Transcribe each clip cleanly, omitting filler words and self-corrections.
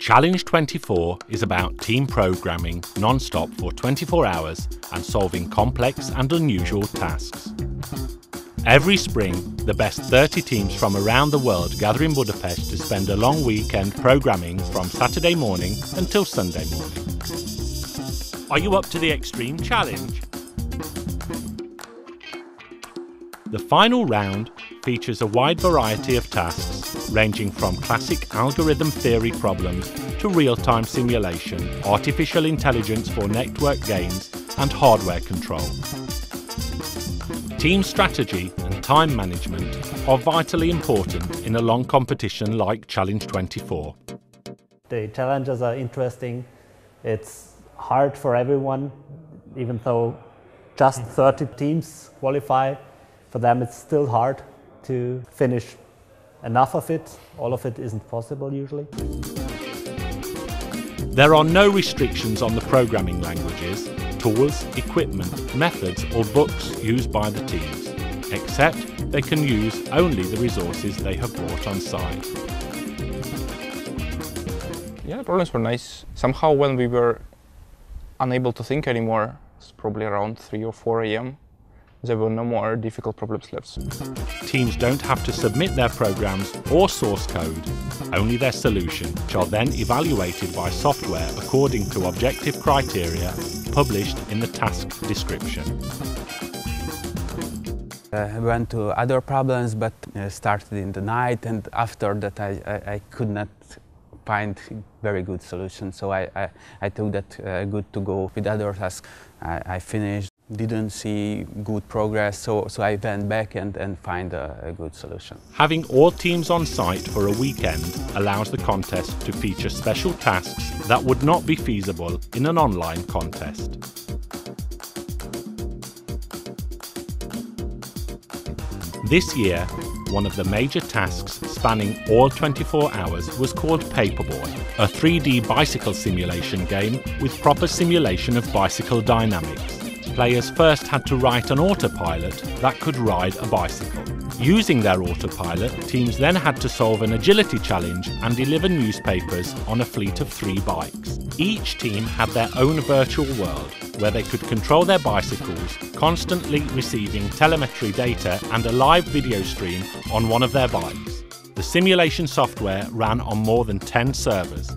Challenge24 is about team programming non-stop for 24 hours and solving complex and unusual tasks. Every spring, the best 30 teams from around the world gather in Budapest to spend a long weekend programming from Saturday morning until Sunday morning. Are you up to the extreme challenge? The final round features a wide variety of tasks ranging from classic algorithm theory problems to real-time simulation, artificial intelligence for network games and hardware control. Team strategy and time management are vitally important in a long competition like Challenge24. The challenges are interesting. It's hard for everyone, even though just 30 teams qualify. For them it's still hard to finish enough of it. All of it isn't possible usually. There are no restrictions on the programming languages, tools, equipment, methods or books used by the teams, except they can use only the resources they have brought on site. Yeah, the problems were nice. Somehow when we were unable to think anymore, it's probably around 3 or 4 a.m. there were no more difficult problems left. Teams don't have to submit their programs or source code, only their solution, which are then evaluated by software according to objective criteria published in the task description. I went to other problems, but started in the night, and after that I could not find very good solutions, so I took that good to go with other tasks. I finished, didn't see good progress, so I went back and find a good solution. Having all teams on site for a weekend allows the contest to feature special tasks that would not be feasible in an online contest. This year, one of the major tasks spanning all 24 hours was called Paperboy, a 3D bicycle simulation game with proper simulation of bicycle dynamics. Players first had to write an autopilot that could ride a bicycle. Using their autopilot, teams then had to solve an agility challenge and deliver newspapers on a fleet of 3 bikes. Each team had their own virtual world, where they could control their bicycles, constantly receiving telemetry data and a live video stream on one of their bikes. The simulation software ran on more than 10 servers.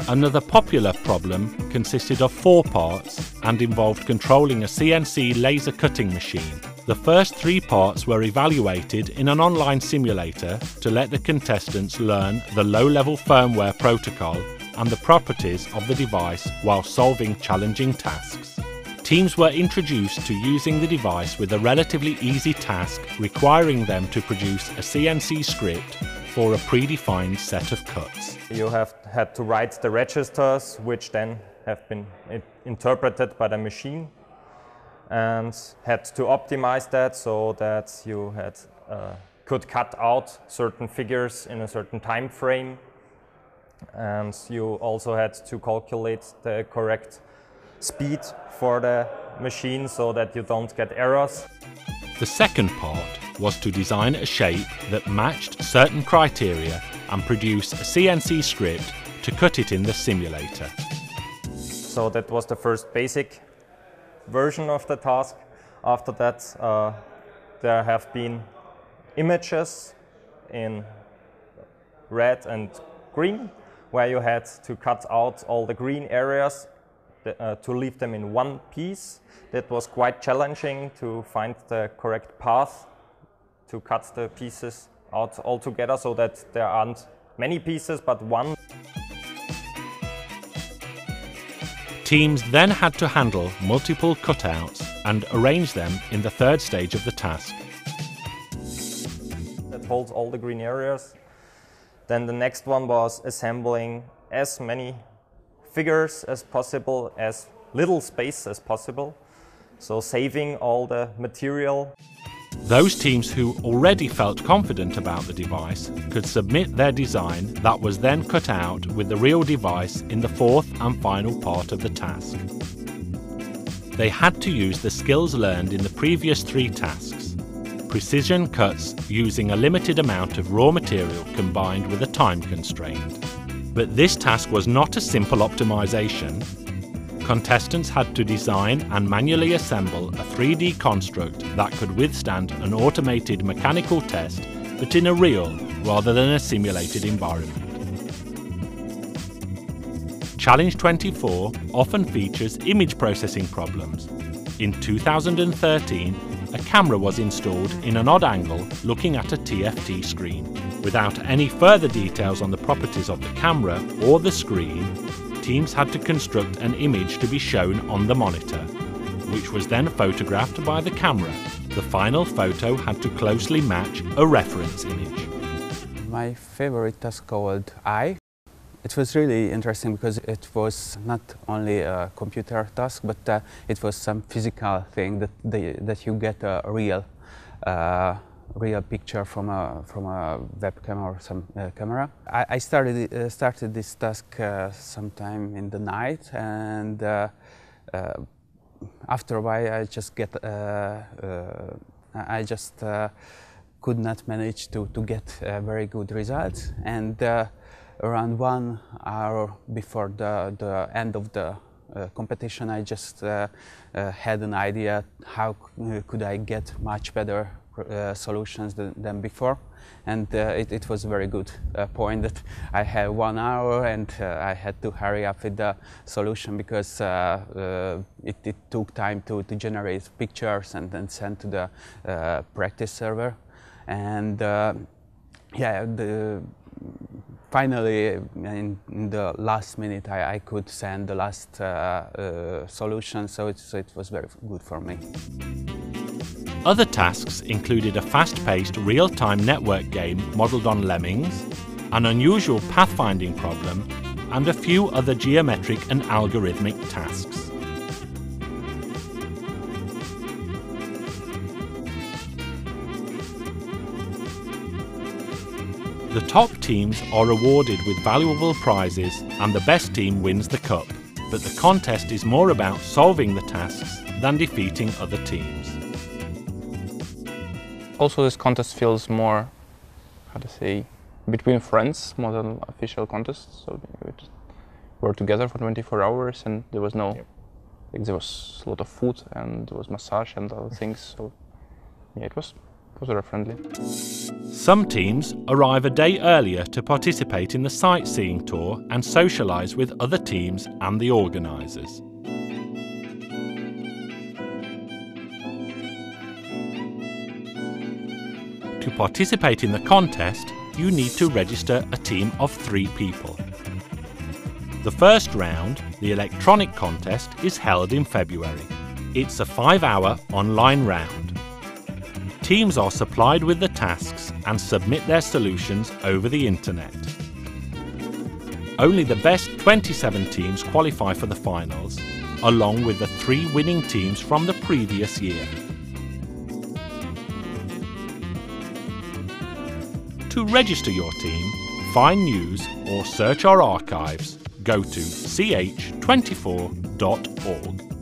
Another popular problem consisted of 4 parts and involved controlling a CNC laser cutting machine. The first 3 parts were evaluated in an online simulator to let the contestants learn the low-level firmware protocol and the properties of the device while solving challenging tasks. Teams were introduced to using the device with a relatively easy task requiring them to produce a CNC script for a predefined set of cuts. You have had to write the registers, which then have been interpreted by the machine, and had to optimize that so that you could cut out certain figures in a certain time frame. And you also had to calculate the correct speed for the machine so that you don't get errors. The second part was to design a shape that matched certain criteria and produce a CNC script to cut it in the simulator. So that was the first basic version of the task. After that, there have been images in red and green, where you had to cut out all the green areas to leave them in one piece. That was quite challenging to find the correct path to cut the pieces out altogether so that there aren't many pieces but one. Teams then had to handle multiple cutouts and arrange them in the third stage of the task. That holds all the green areas. Then the next one was assembling as many figures as possible, as little space as possible, so saving all the material. Those teams who already felt confident about the device could submit their design that was then cut out with the real device in the 4th and final part of the task. They had to use the skills learned in the previous 3 tasks: precision cuts using a limited amount of raw material combined with a time constraint. But this task was not a simple optimization. Contestants had to design and manually assemble a 3D construct that could withstand an automated mechanical test, but in a real rather than a simulated environment. Challenge24 often features image processing problems. In 2013, a camera was installed in an odd angle looking at a TFT screen. Without any further details on the properties of the camera or the screen, teams had to construct an image to be shown on the monitor, which was then photographed by the camera. The final photo had to closely match a reference image. My favorite task called I. It was really interesting because it was not only a computer task, but it was some physical thing that you get a real picture from a webcam or some camera. I started this task sometime in the night, and after a while I just could not manage to get very good results. And around 1 hour before the end of the competition, I just had an idea how could I get much better solutions than before, and it was a very good point that I had 1 hour and I had to hurry up with the solution because it took time to generate pictures and then send to the practice server. And finally, in the last minute, I could send the last solution, so it was very good for me. Other tasks included a fast-paced real-time network game modelled on lemmings, an unusual pathfinding problem, and a few other geometric and algorithmic tasks. The top teams are awarded with valuable prizes and the best team wins the cup, but the contest is more about solving the tasks than defeating other teams. Also, this contest feels more, how to say, between friends more than official contests. So we just were together for 24 hours and there was no, like, there was a lot of food and there was massage and other things. So yeah, it was very friendly. Some teams arrive a day earlier to participate in the sightseeing tour and socialise with other teams and the organisers. To participate in the contest, you need to register a team of 3 people. The first round, the electronic contest, is held in February. It's a 5-hour online round. Teams are supplied with the tasks and submit their solutions over the internet. Only the best 27 teams qualify for the finals, along with the 3 winning teams from the previous year. To register your team, find news or search our archives, go to ch24.org.